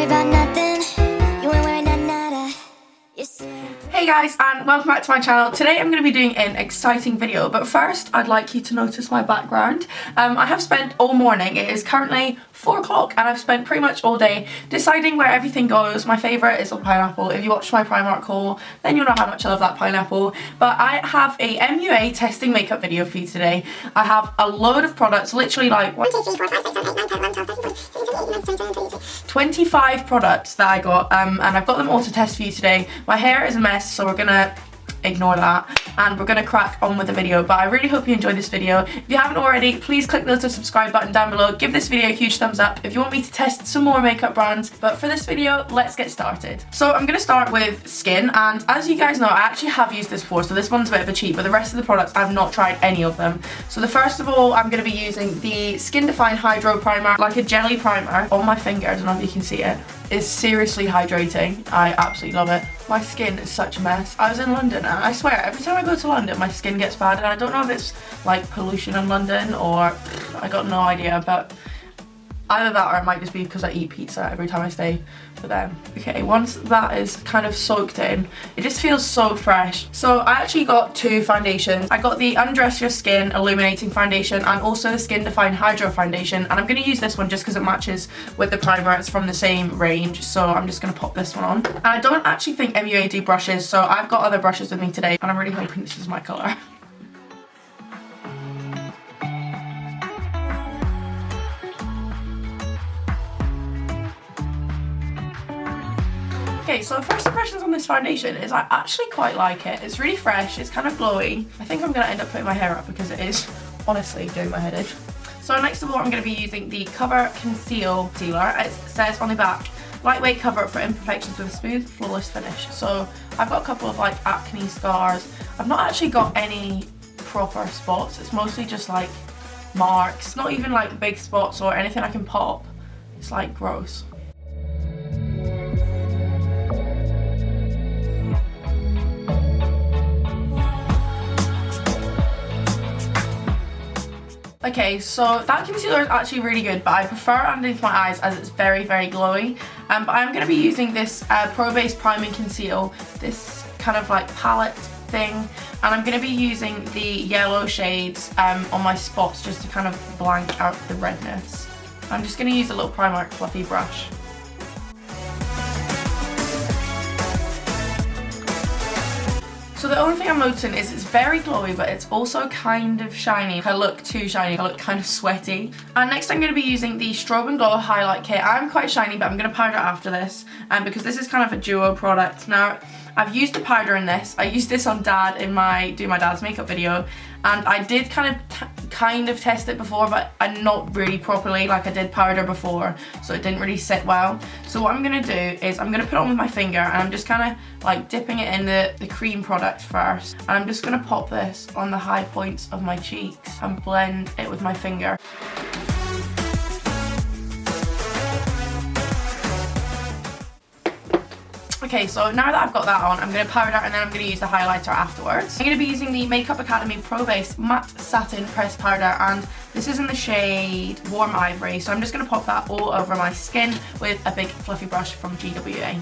worry about nothing. You ain't worried about nada. Hey guys, and welcome back to my channel. Today I'm going to be doing an exciting video, but first I'd like you to notice my background. I have spent all morning, it is currently 4 o'clock, and I've spent pretty much all day deciding where everything goes. My favourite is a pineapple. If you watch my Primark haul, then you'll know how much I love that pineapple. But I have a MUA testing makeup video for you today. I have a load of products, literally like 25 products that I got, and I've got them all to test for you today. My hair is a mess, so we're gonna ignore that and we're gonna crack on with the video, but I really hope you enjoyed this video. If you haven't already, please click the little subscribe button down below. Give this video a huge thumbs up if you want me to test some more makeup brands. But for this video, let's get started. So I'm gonna start with skin, and as you guys know, I actually have used this before, so this one's a bit of a cheat, but the rest of the products I've not tried any of them. So the first of all, I'm gonna be using the Skin Define Hydro Primer, like a jelly primer on my finger. I don't know if you can see it. It's seriously hydrating. I absolutely love it. My skin is such a mess. I was in London, and I swear every time I go to London my skin gets bad, and I don't know if it's like pollution in London or I got no idea, but either that or it might just be because I eat pizza every time I stay with them. Okay, once that is kind of soaked in, it just feels so fresh. So I actually got 2 foundations. I got the Undress Your Skin Illuminating Foundation and also the Skin Define Hydro Foundation, and I'm going to use this one just because it matches with the primer. It's from the same range, so I'm just going to pop this one on. And I don't actually think MUA do brushes, so I've got other brushes with me today, and I'm really hoping this is my colour. Okay, so first impressions on this foundation is I actually quite like it. It's really fresh, it's kind of glowy. I think I'm going to end up putting my hair up because it is honestly doing my head in. So next of all, I'm going to be using the Cover Conceal Sealer. It says on the back, lightweight cover for imperfections with a smooth, flawless finish. So I've got a couple of like acne scars. I've not actually got any proper spots. It's mostly just like marks, not even like big spots or anything I can pop. It's like gross. Okay, so that concealer is actually really good, but I prefer it underneath my eyes as it's very, very glowy. But I'm going to be using this Pro Base Prime and Conceal, this kind of like palette thing, and I'm going to be using the yellow shades on my spots just to kind of blank out the redness. I'm just going to use a little Primark fluffy brush. So the only thing I'm noticing is it's very glowy, but it's also kind of shiny. I look too shiny, I look kind of sweaty. And next I'm going to be using the Strobe and Glow Highlight Kit. I'm quite shiny, but I'm going to powder after this, because this is kind of a duo product. Now, I've used the powder in this. I used this on Dad in my dad's makeup video, and I did kind of test it before, but not really properly, like I did powder before, so it didn't really sit well. So what I'm gonna do is I'm gonna put it on with my finger, and I'm just kind of like dipping it in the cream product first, and I'm just gonna pop this on the high points of my cheeks and blend it with my finger. Okay, so now that I've got that on, I'm going to powder and then I'm going to use the highlighter afterwards. I'm going to be using the Makeup Academy Pro Base Matte Satin Pressed Powder, and this is in the shade Warm Ivory, so I'm just going to pop that all over my skin with a big fluffy brush from GWA.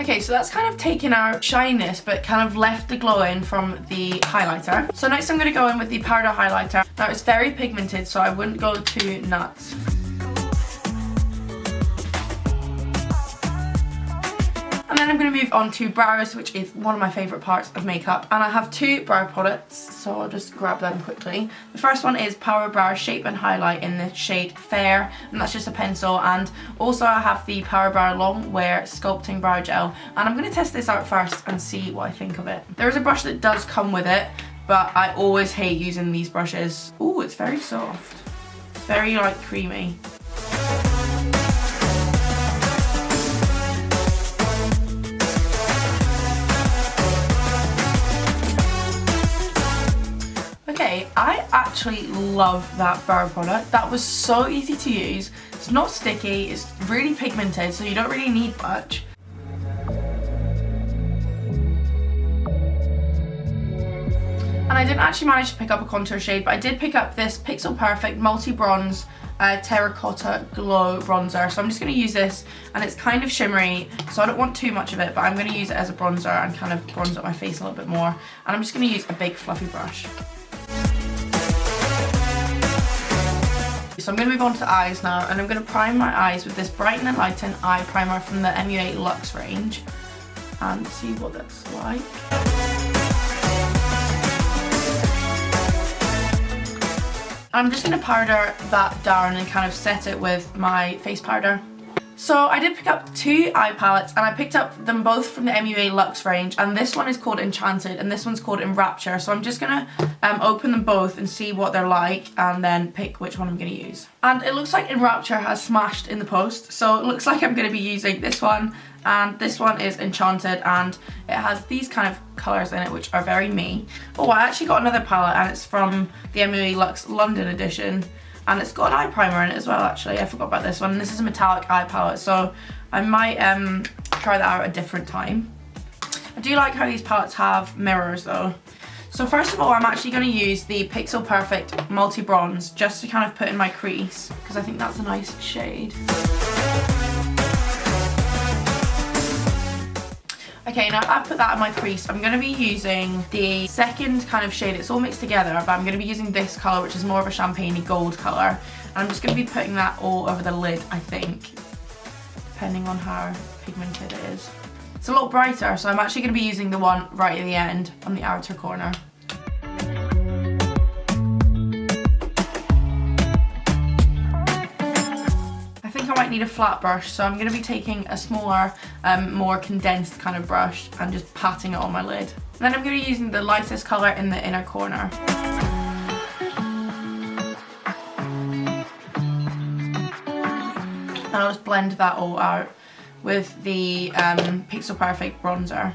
Okay, so that's kind of taken out shyness, but kind of left the glow in from the highlighter. So next I'm going to go in with the powder highlighter. Now it's very pigmented, so I wouldn't go too nuts. And then I'm going to move on to brows, which is one of my favourite parts of makeup. And I have 2 brow products, so I'll just grab them quickly. The first one is Power Brow Shape and Highlight in the shade Fair, and that's just a pencil. And also I have the Power Brow Long Wear Sculpting Brow Gel, and I'm going to test this out first and see what I think of it. There is a brush that does come with it, but I always hate using these brushes. Ooh, it's very soft. It's very like creamy. Okay, I actually love that brow product. That was so easy to use. It's not sticky, it's really pigmented, so you don't really need much. And I didn't actually manage to pick up a contour shade, but I did pick up this Pixel Perfect Multi Bronze Terracotta Glow Bronzer. So I'm just going to use this, and it's kind of shimmery, so I don't want too much of it, but I'm going to use it as a bronzer and kind of bronze up my face a little bit more. And I'm just going to use a big fluffy brush. So I'm going to move on to the eyes now, and I'm going to prime my eyes with this Brighten and Lighten Eye Primer from the MUA Luxe range, and see what that's like. I'm just going to powder that down and kind of set it with my face powder. So I did pick up 2 eye palettes, and I picked up them both from the MUA Luxe range, and this one is called Enchanted and this one's called Enrapture. So I'm just going to open them both and see what they're like, and then pick which one I'm going to use. And it looks like Enrapture has smashed in the post, so it looks like I'm going to be using this one, and this one is Enchanted, and it has these kind of colours in it which are very me. Oh, I actually got another palette, and it's from the MUA Luxe London edition. And it's got an eye primer in it as well, actually. I forgot about this one. This is a metallic eye palette, so I might try that out at a different time. I do like how these palettes have mirrors though. So first of all, I'm actually going to use the Pixel Perfect Multi Bronze just to kind of put in my crease, because I think that's a nice shade. Okay, now I've put that in my crease, I'm going to be using the second kind of shade. It's all mixed together, but I'm going to be using this colour, which is more of a champagne-y gold colour. And I'm just going to be putting that all over the lid, I think, depending on how pigmented it is. It's a lot brighter, so I'm actually going to be using the one right at the end on the outer corner. I might need a flat brush, so I'm going to be taking a smaller, more condensed kind of brush and just patting it on my lid. And then I'm going to be using the lightest colour in the inner corner. And I'll just blend that all out with the Pixel Perfect bronzer.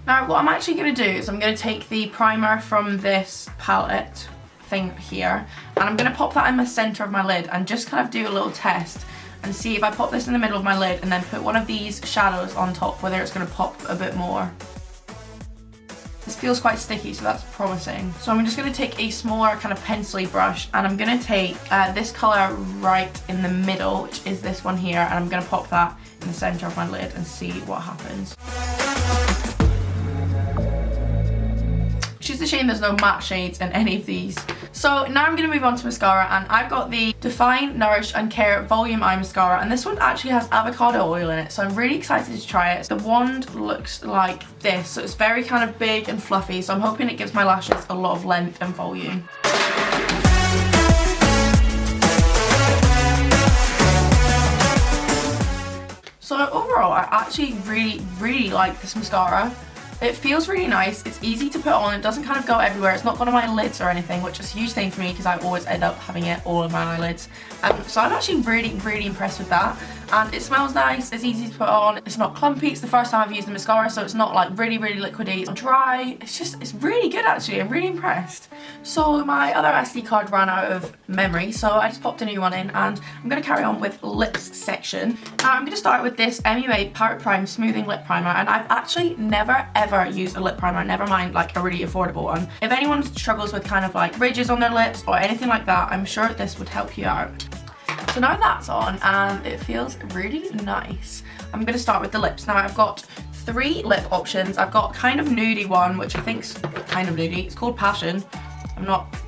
Now what I'm actually going to do is I'm going to take the primer from this palette thing here, and I'm going to pop that in the centre of my lid and just kind of do a little test and see if I pop this in the middle of my lid and then put one of these shadows on top, whether it's going to pop a bit more. This feels quite sticky, so that's promising. So I'm just going to take a smaller kind of pencil-y brush, and I'm going to take this colour right in the middle, which is this one here, and I'm going to pop that in the centre of my lid and see what happens. It's just a shame there's no matte shades in any of these. So now I'm going to move on to mascara, and I've got the Define, Nourish and Care Volume Eye Mascara, and this one actually has avocado oil in it, so I'm really excited to try it. The wand looks like this, so it's very kind of big and fluffy, so I'm hoping it gives my lashes a lot of length and volume. So overall, I actually really like this mascara. It feels really nice, it's easy to put on, it doesn't kind of go everywhere, it's not gone on my lids or anything, which is a huge thing for me because I always end up having it all on my eyelids. So I'm actually really impressed with that, and it smells nice, it's easy to put on, it's not clumpy, it's the first time I've used the mascara, so it's not like really liquidy, it's dry, it's really good actually, I'm really impressed. So my other SD card ran out of memory, so I just popped a new one in, and I'm going to carry on with lips section. Now I'm going to start with this MUA Power Prime Smoothing Lip Primer, and I've actually never ever used a lip primer, never mind like a really affordable one. If anyone struggles with kind of like ridges on their lips or anything like that, I'm sure this would help you out. So now that's on, and it feels really nice. I'm going to start with the lips. Now I've got 3 lip options. I've got kind of nudie one, which I think's kind of nudie. It's called Passion.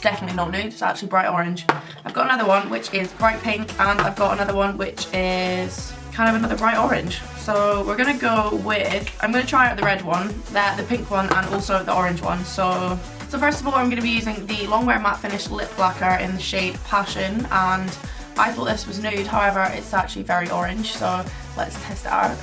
Definitely not nude, it's actually bright orange. I've got another one which is bright pink, and I've got another one which is kind of another bright orange. So we're gonna go with, I'm gonna try out the red one, the pink one, and also the orange one. So first of all, I'm gonna be using the Longwear Matte Finish Lip Lacquer in the shade Passion, and I thought this was nude, however it's actually very orange, so let's test it out.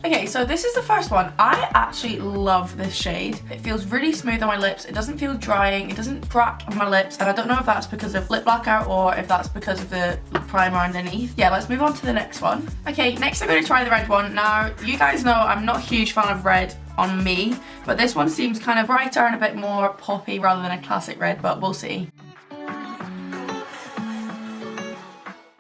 Okay, so this is the first one. I actually love this shade. It feels really smooth on my lips. It doesn't feel drying. It doesn't crack on my lips. And I don't know if that's because of lip lacquer or if that's because of the primer underneath. Yeah, let's move on to the next one. Okay, next I'm going to try the red one. Now, you guys know I'm not a huge fan of red on me, but this one seems kind of brighter and a bit more poppy rather than a classic red, but we'll see.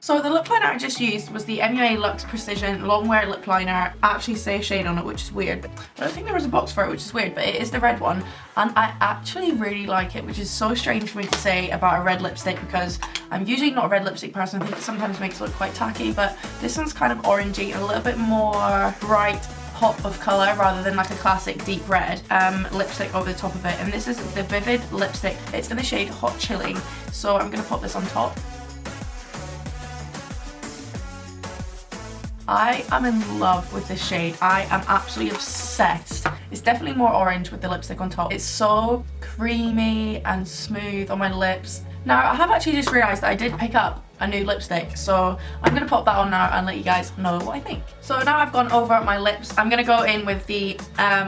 So the lip liner I just used was the MUA Luxe Precision Longwear Lip Liner. I actually say a shade on it, which is weird. I don't think there was a box for it, which is weird, but it is the red one. And I actually really like it, which is so strange for me to say about a red lipstick because I'm usually not a red lipstick person. I think it sometimes makes it look quite tacky, but this one's kind of orangey and a little bit more bright pop of colour rather than like a classic deep red lipstick over the top of it. And this is the Vivid lipstick. It's in the shade Hot Chili. So I'm going to pop this on top. I am in love with this shade. I am absolutely obsessed. It's definitely more orange with the lipstick on top. It's so creamy and smooth on my lips. Now, I have actually just realised that I did pick up a new lipstick, so I'm going to pop that on now and let you guys know what I think. So now I've gone over my lips, I'm going to go in with the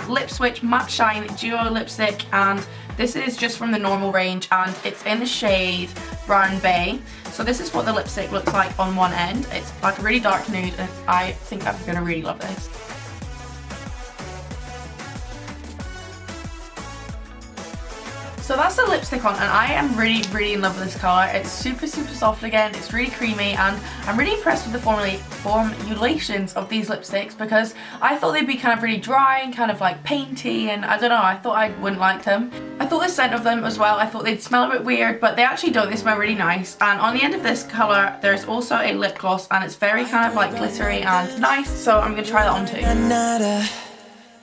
Lip Switch Matte Shine Duo Lipstick, and this is just from the normal range and it's in the shade Brown Bay. So this is what the lipstick looks like on one end. It's like a really dark nude and I think I'm going to really love this. So that's the lipstick on and I am really in love with this colour. It's super soft again, it's really creamy, and I'm really impressed with the formulations of these lipsticks because I thought they'd be kind of really dry and kind of like painty, and I don't know, I thought I wouldn't like them. I thought the scent of them as well, I thought they'd smell a bit weird, but they actually don't, they smell really nice. And on the end of this colour there's also a lip gloss and it's very kind of like glittery and nice, so I'm going to try that on too.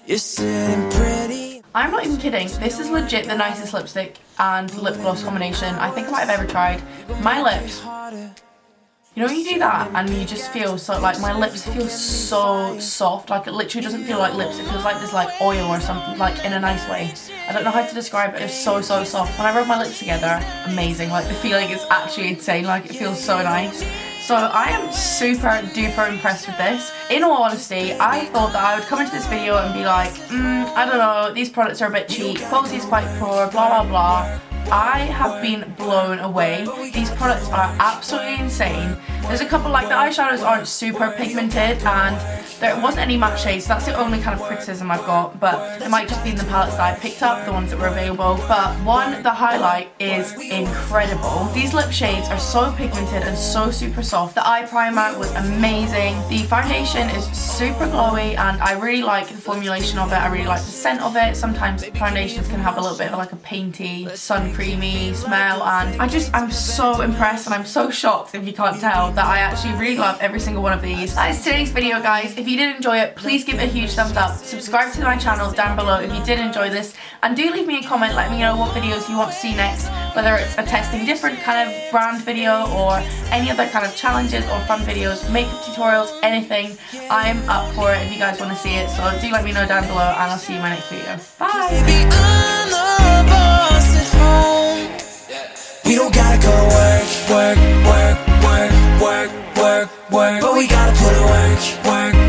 You're sitting pretty. I'm not even kidding, this is legit the nicest lipstick and lip gloss combination I think I might have ever tried. My lips, you know when you do that and you just feel so, like my lips feel so soft, like it literally doesn't feel like lips, it feels like there's like oil or something, like in a nice way. I don't know how to describe it, it's so soft. When I rub my lips together, amazing, like the feeling is actually insane, like it feels so nice. So I am super duper impressed with this. In all honesty, I thought that I would come into this video and be like, I don't know, these products are a bit cheap, quality is quite poor, blah blah blah. I have been blown away. These products are absolutely insane. There's a couple, like the eyeshadows aren't super pigmented and there wasn't any matte shades, so that's the only kind of criticism I've got, but it might just be in the palettes that I picked up, the ones that were available. But the highlight is incredible. These lip shades are so pigmented and so super soft. The eye primer was amazing. The foundation is super glowy and I really like the formulation of it. I really like the scent of it. Sometimes foundations can have a little bit of like a painty, sun creamy smell, and I'm so impressed and I'm so shocked, if you can't tell, that I actually really love every single one of these. That is today's video, guys. If you did enjoy it, please give it a huge thumbs up. Subscribe to my channel down below if you did enjoy this, and do leave me a comment, let me know what videos you want to see next, whether it's a testing different kind of brand video or any other kind of challenges or fun videos, makeup tutorials, anything. I'm up for it if you guys want to see it, so do let me know down below and I'll see you in my next video. Bye! We don't gotta go work, but we gotta put in work.